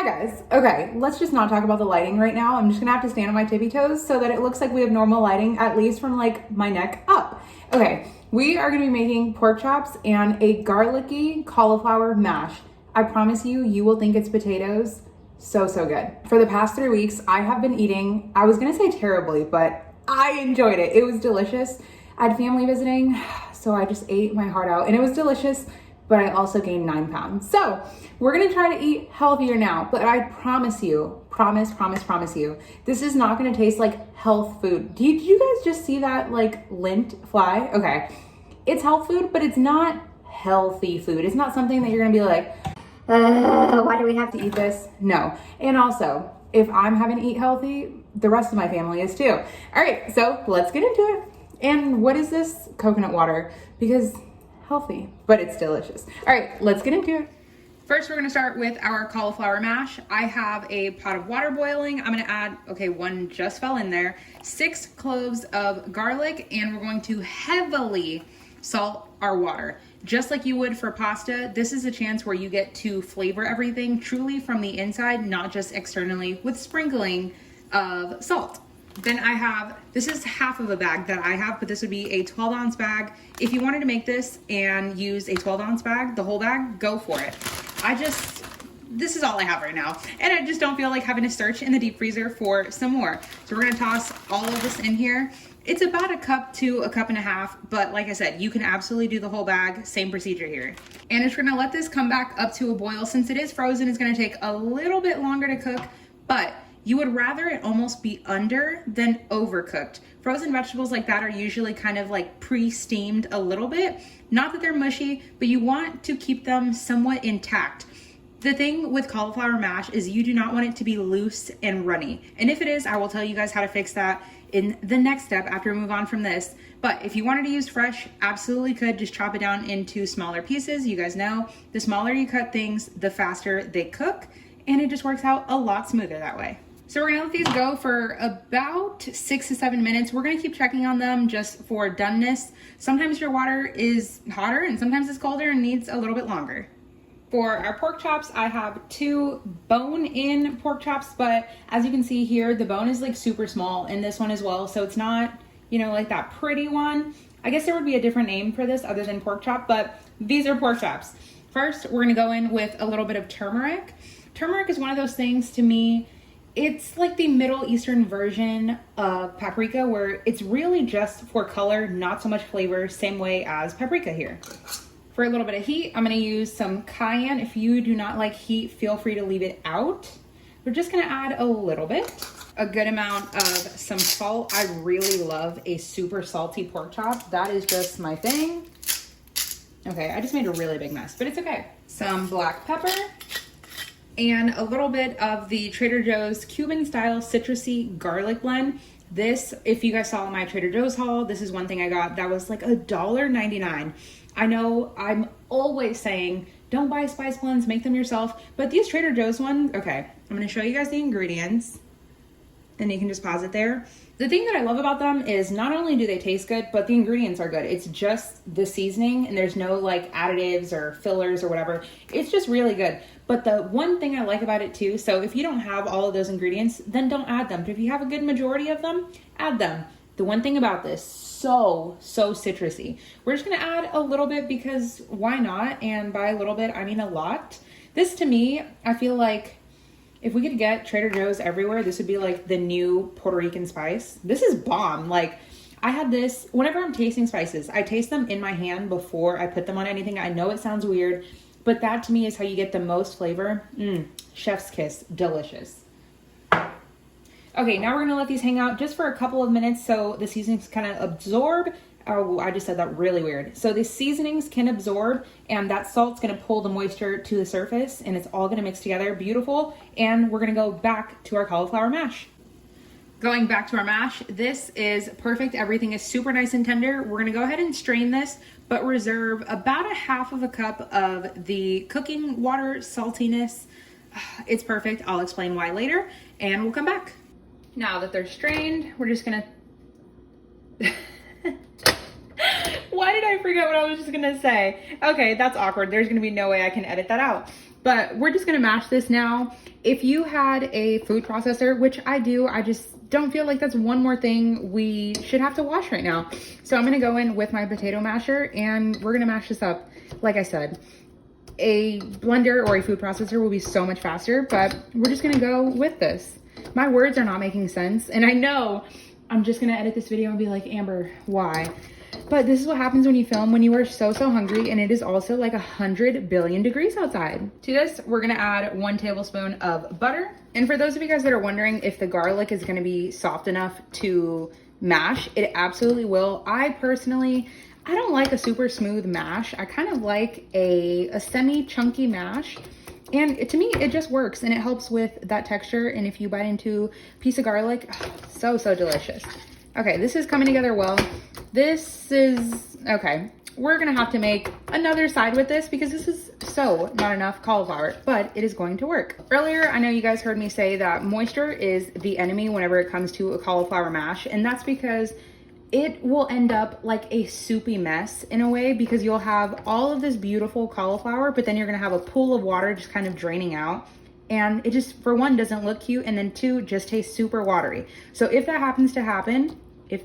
Hi guys. Okay, let's just not talk about the lighting right now. I'm just gonna have to stand on my tippy toes so that it looks like we have normal lighting, at least from like my neck up. Okay, we are gonna be making pork chops and a garlicky cauliflower mash. I promise you, you will think it's potatoes. So good. For the past 3 weeks, I have been eating, I was gonna say terribly, but I enjoyed it. It was delicious. I had family visiting, so I just ate my heart out and it was delicious, but I also gained 9 pounds. So we're gonna try to eat healthier now, but I promise you, promise you, this is not gonna taste like health food. Did you guys just see that like lint fly? Okay, it's health food, but it's not healthy food. It's not something that you're gonna be like, why do we have to eat this? No. And also, if I'm having to eat healthy, the rest of my family is too. All right, so let's get into it. And what is this? Coconut water, because healthy, but it's delicious. All right, let's get into it. First, we're gonna start with our cauliflower mash. I have a pot of water boiling. I'm gonna add, okay, one just fell in there, 6 cloves of garlic, and we're going to heavily salt our water. Just like you would for pasta, this is a chance where you get to flavor everything truly from the inside, not just externally, with sprinkling of salt. Then I have, this is half of a bag that I have, but this would be a 12-ounce bag. If you wanted to make this and use a 12-ounce bag, the whole bag, go for it. This is all I have right now, and I just don't feel like having to search in the deep freezer for some more. So we're gonna toss all of this in here. It's about a cup to a cup and a half, but like I said, you can absolutely do the whole bag, same procedure here. And it's gonna let this come back up to a boil. Since it is frozen, it's gonna take a little bit longer to cook, but you would rather it almost be under than overcooked. Frozen vegetables like that are usually kind of like pre-steamed a little bit. Not that they're mushy, but you want to keep them somewhat intact. The thing with cauliflower mash is you do not want it to be loose and runny. And if it is, I will tell you guys how to fix that in the next step after we move on from this. But if you wanted to use fresh, absolutely could. Just chop it down into smaller pieces. You guys know the smaller you cut things, the faster they cook. And it just works out a lot smoother that way. So we're gonna let these go for about 6 to 7 minutes. We're gonna keep checking on them just for doneness. Sometimes your water is hotter and sometimes it's colder and needs a little bit longer. For our pork chops, I have 2 bone-in pork chops, but as you can see here, the bone is like super small in this one as well. So it's not, you know, like that pretty one. I guess there would be a different name for this other than pork chop, but these are pork chops. First, we're gonna go in with a little bit of turmeric. Turmeric is one of those things to me, it's like the Middle Eastern version of paprika where it's really just for color, not so much flavor, same way as paprika here. For a little bit of heat, I'm gonna use some cayenne. If you do not like heat, feel free to leave it out. We're just gonna add a little bit, a good amount of some salt. I really love a super salty pork chop. That is just my thing. Okay, I just made a really big mess, but it's okay. Some black pepper, and a little bit of the Trader Joe's Cuban style citrusy garlic blend. This, if you guys saw my Trader Joe's haul, this is one thing I got that was like $1.99. I know I'm always saying, don't buy spice blends, make them yourself, but these Trader Joe's ones, okay, I'm gonna show you guys the ingredients and you can just pause it there. The thing that I love about them is not only do they taste good, but the ingredients are good. It's just the seasoning and there's no like additives or fillers or whatever. It's just really good. But the one thing I like about it too, so if you don't have all of those ingredients, then don't add them. But if you have a good majority of them, add them. The one thing about this, so citrusy. We're just gonna add a little bit because why not? And by a little bit, I mean a lot. This to me, I feel like if we could get Trader Joe's everywhere, this would be like the new Puerto Rican spice. This is bomb. Like I had this, whenever I'm tasting spices, I taste them in my hand before I put them on anything. I know it sounds weird, but that to me is how you get the most flavor. Chef's kiss, delicious. Okay, now we're gonna let these hang out just for a couple of minutes so the seasonings kind of absorb. Oh, I just said that really weird. So the seasonings can absorb and that salt's gonna pull the moisture to the surface and it's all gonna mix together, beautiful. And we're gonna go back to our cauliflower mash. Going back to our mash, this is perfect. Everything is super nice and tender. We're gonna go ahead and strain this, but reserve about a half of a cup of the cooking water saltiness. It's perfect, I'll explain why later, and we'll come back. Now that they're strained, we're just gonna, why did I forget what I was just gonna say? Okay, that's awkward. There's gonna be no way I can edit that out. But we're just gonna mash this now. If you had a food processor, which I do, I just don't feel like that's one more thing we should have to wash right now. So I'm gonna go in with my potato masher and we're gonna mash this up. Like I said, a blender or a food processor will be so much faster, but we're just gonna go with this. My words are not making sense, and I know I'm just gonna edit this video and be like, Amber, why? But this is what happens when you film when you are so hungry, and it is also like 100 billion degrees outside. To this, we're gonna add 1 tablespoon of butter. And for those of you guys that are wondering if the garlic is gonna be soft enough to mash, it absolutely will. I don't like a super smooth mash. I kind of like a semi-chunky mash. And to me, it just works and it helps with that texture. And if you bite into a piece of garlic, oh, so delicious. Okay, this is coming together well. Okay. We're gonna have to make another side with this because this is so not enough cauliflower, but it is going to work. Earlier, I know you guys heard me say that moisture is the enemy whenever it comes to a cauliflower mash. And that's because it will end up like a soupy mess in a way, because you'll have all of this beautiful cauliflower, but then you're gonna have a pool of water just kind of draining out. And it just, for one, doesn't look cute, and then 2, just tastes super watery. So if that happens to happen, you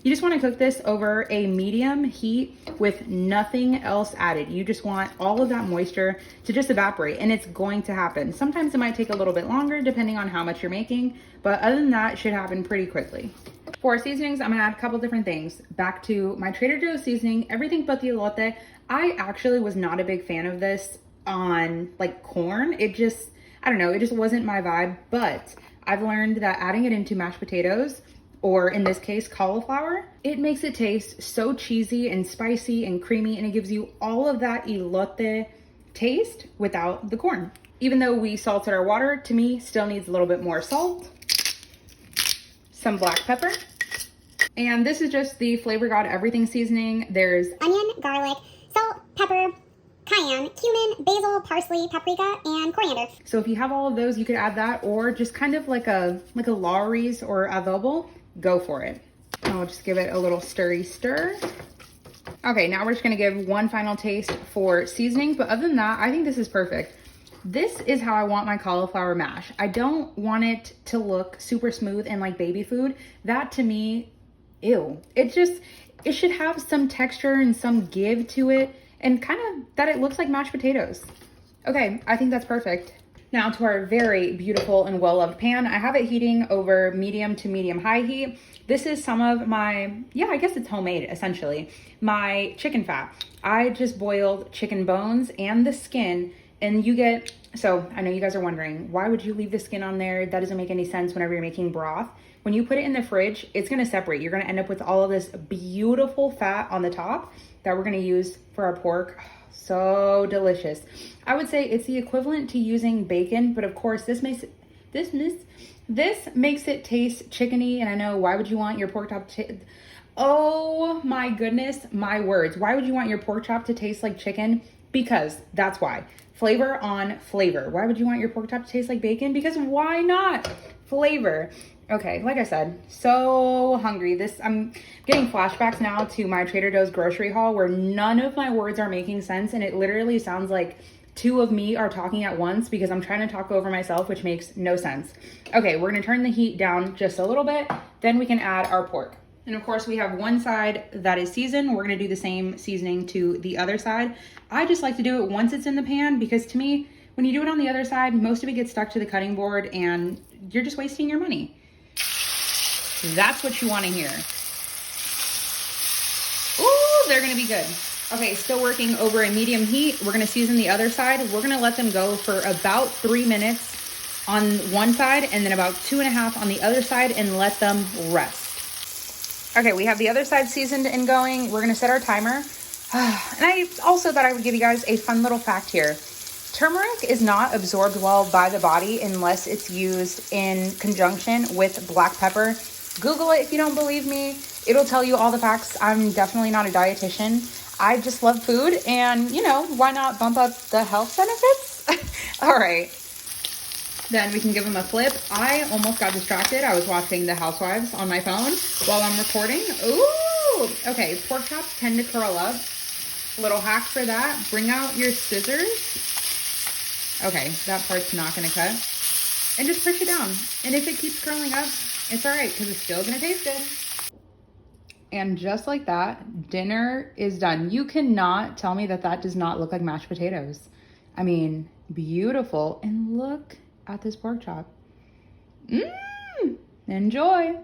just wanna cook this over a medium heat with nothing else added. You just want all of that moisture to just evaporate, and it's going to happen. Sometimes it might take a little bit longer depending on how much you're making, but other than that, it should happen pretty quickly. For seasonings, I'm gonna add a couple different things. Back to my Trader Joe's seasoning, everything but the elote. I actually was not a big fan of this on like corn. I don't know, it just wasn't my vibe, but I've learned that adding it into mashed potatoes, or in this case, cauliflower, it makes it taste so cheesy and spicy and creamy, and it gives you all of that elote taste without the corn. Even though we salted our water, to me, still needs a little bit more salt, some black pepper, and this is just the Flavor God Everything seasoning. There's onion, garlic, salt, pepper, cayenne, cumin, basil, parsley, paprika, and coriander. So if you have all of those, you could add that, or just kind of like a Lawry's or adobo, go for it. I'll just give it a little stir. Okay, now we're just gonna give one final taste for seasoning, but other than that, I think this is perfect. This is how I want my cauliflower mash. I don't want it to look super smooth and like baby food. That to me, ew. It should have some texture and some give to it, and kind of that it looks like mashed potatoes. Okay, I think that's perfect. Now to our very beautiful and well-loved pan. I have it heating over medium to medium-high heat. This is some of my, I guess it's homemade essentially, my chicken fat. I just boiled chicken bones and the skin, and so I know you guys are wondering, why would you leave the skin on there? That doesn't make any sense whenever you're making broth. When you put it in the fridge, it's gonna separate. You're gonna end up with all of this beautiful fat on the top that we're gonna use for our pork. So delicious. I would say it's the equivalent to using bacon, but of course this makes it taste chickeny. And I know, why would you want your pork chop to, oh my goodness, my words. Why would you want your pork chop to taste like chicken? Because that's why. Flavor on flavor. Why would you want your pork chop to taste like bacon? Because why not? Flavor. Okay, like I said, so hungry. I'm getting flashbacks now to my Trader Joe's grocery haul where none of my words are making sense, and it literally sounds like 2 of me are talking at once because I'm trying to talk over myself, which makes no sense. Okay, we're gonna turn the heat down just a little bit, then we can add our pork. And of course we have one side that is seasoned. We're gonna do the same seasoning to the other side. I just like to do it once it's in the pan, because to me, when you do it on the other side, most of it gets stuck to the cutting board and you're just wasting your money. That's what you want to hear. Ooh, they're going to be good. Okay, still working over a medium heat. We're going to season the other side. We're going to let them go for about 3 minutes on one side and then about 2.5 on the other side and let them rest. Okay, we have the other side seasoned and going. We're going to set our timer. And I also thought I would give you guys a fun little fact here. Turmeric is not absorbed well by the body unless it's used in conjunction with black pepper. Google it if you don't believe me. It'll tell you all the facts. I'm definitely not a dietitian. I just love food, and why not bump up the health benefits? All right. Then we can give them a flip. I almost got distracted. I was watching The Housewives on my phone while I'm recording. Ooh, okay. Pork chops tend to curl up. Little hack for that. Bring out your scissors Okay, that part's not gonna cut. And just push it down. And if it keeps curling up, it's all right because it's still gonna taste good. And just like that, dinner is done. You cannot tell me that that does not look like mashed potatoes. I mean, beautiful. And look at this pork chop. Enjoy.